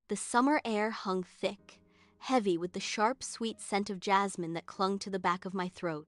The summer air hung thick, heavy with the sharp, sweet scent of jasmine that clung to the back of my throat.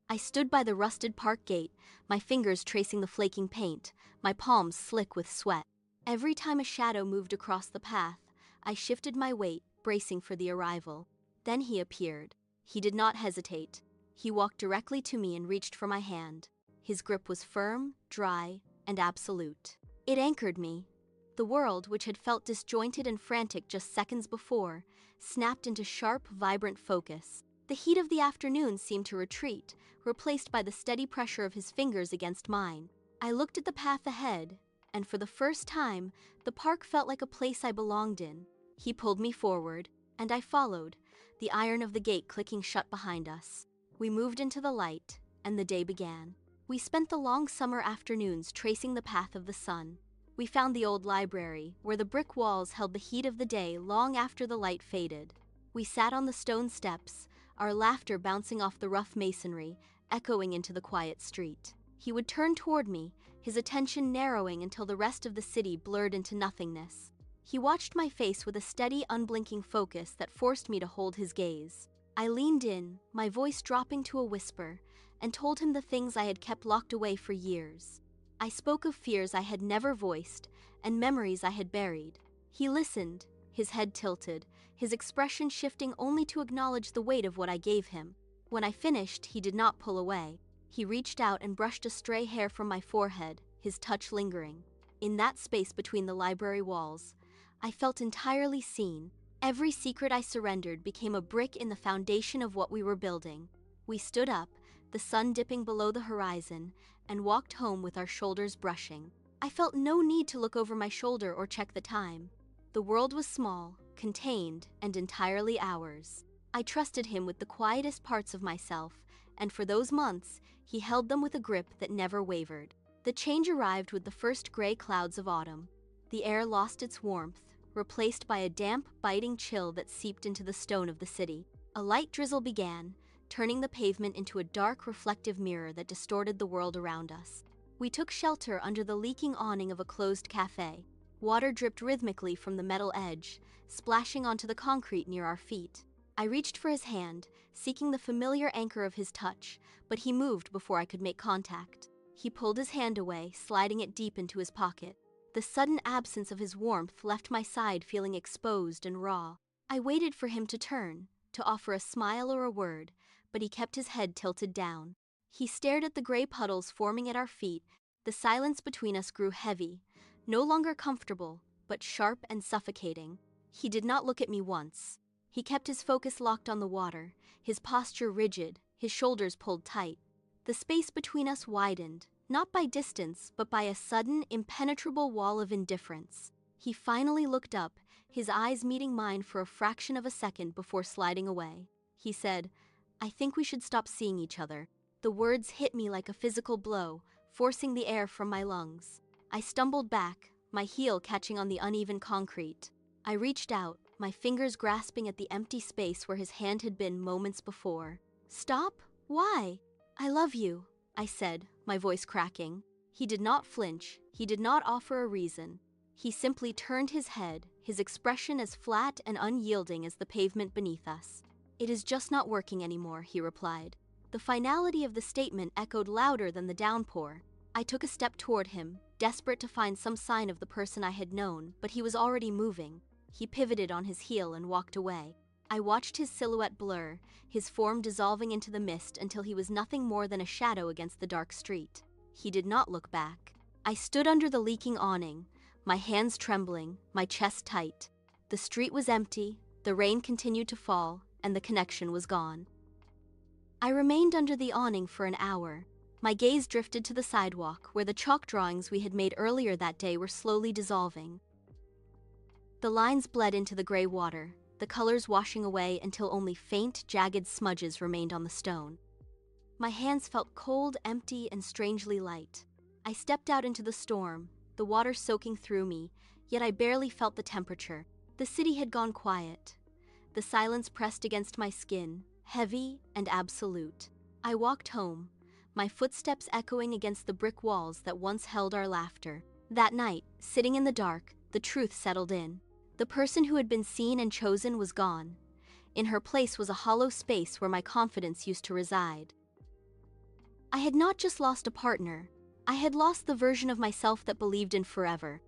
I stood by the rusted park gate, my fingers tracing the flaking paint, my palms slick with sweat. Every time a shadow moved across the path, I shifted my weight, bracing for the arrival. Then he appeared. He did not hesitate. He walked directly to me and reached for my hand. His grip was firm, dry, and absolute. It anchored me. The world, which had felt disjointed and frantic just seconds before, snapped into sharp, vibrant focus. The heat of the afternoon seemed to retreat, replaced by the steady pressure of his fingers against mine. I looked at the path ahead, and for the first time, the park felt like a place I belonged in. He pulled me forward, and I followed, the iron of the gate clicking shut behind us. We moved into the light, and the day began. We spent the long summer afternoons tracing the path of the sun. We found the old library, where the brick walls held the heat of the day long after the light faded. We sat on the stone steps, our laughter bouncing off the rough masonry, echoing into the quiet street. He would turn toward me, his attention narrowing until the rest of the city blurred into nothingness. He watched my face with a steady, unblinking focus that forced me to hold his gaze. I leaned in, my voice dropping to a whisper, and told him the things I had kept locked away for years. I spoke of fears I had never voiced, and memories I had buried. He listened, his head tilted, his expression shifting only to acknowledge the weight of what I gave him. When I finished, he did not pull away. He reached out and brushed a stray hair from my forehead, his touch lingering. In that space between the library walls, I felt entirely seen. Every secret I surrendered became a brick in the foundation of what we were building. We stood up, the sun dipping below the horizon, and walked home with our shoulders brushing. I felt no need to look over my shoulder or check the time. The world was small, contained, and entirely ours. I trusted him with the quietest parts of myself, and for those months, he held them with a grip that never wavered. The change arrived with the first gray clouds of autumn. The air lost its warmth, replaced by a damp, biting chill that seeped into the stone of the city. A light drizzle began, turning the pavement into a dark, reflective mirror that distorted the world around us. We took shelter under the leaking awning of a closed cafe. Water dripped rhythmically from the metal edge, splashing onto the concrete near our feet. I reached for his hand, seeking the familiar anchor of his touch, but he moved before I could make contact. He pulled his hand away, sliding it deep into his pocket. The sudden absence of his warmth left my side feeling exposed and raw. I waited for him to turn, to offer a smile or a word, but he kept his head tilted down. He stared at the gray puddles forming at our feet. The silence between us grew heavy, no longer comfortable, but sharp and suffocating. He did not look at me once. He kept his focus locked on the water, his posture rigid, his shoulders pulled tight. The space between us widened, not by distance, but by a sudden, impenetrable wall of indifference. He finally looked up, his eyes meeting mine for a fraction of a second before sliding away. He said, "I think we should stop seeing each other." The words hit me like a physical blow, forcing the air from my lungs. I stumbled back, my heel catching on the uneven concrete. I reached out, my fingers grasping at the empty space where his hand had been moments before. "Stop? Why?" "I love you," I said, my voice cracking. He did not flinch, he did not offer a reason. He simply turned his head, his expression as flat and unyielding as the pavement beneath us. "It is just not working anymore," he replied. The finality of the statement echoed louder than the downpour. I took a step toward him, desperate to find some sign of the person I had known, but he was already moving. He pivoted on his heel and walked away. I watched his silhouette blur, his form dissolving into the mist until he was nothing more than a shadow against the dark street. He did not look back. I stood under the leaking awning, my hands trembling, my chest tight. The street was empty, the rain continued to fall, and the connection was gone. I remained under the awning for an hour. My gaze drifted to the sidewalk, where the chalk drawings we had made earlier that day were slowly dissolving. The lines bled into the gray water, the colors washing away until only faint, jagged smudges remained on the stone. My hands felt cold, empty, and strangely light. I stepped out into the storm, the water soaking through me, yet I barely felt the temperature. The city had gone quiet. The silence pressed against my skin, heavy and absolute. I walked home, my footsteps echoing against the brick walls that once held our laughter. That night, sitting in the dark, the truth settled in. The person who had been seen and chosen was gone. In her place was a hollow space where my confidence used to reside. I had not just lost a partner, I had lost the version of myself that believed in forever.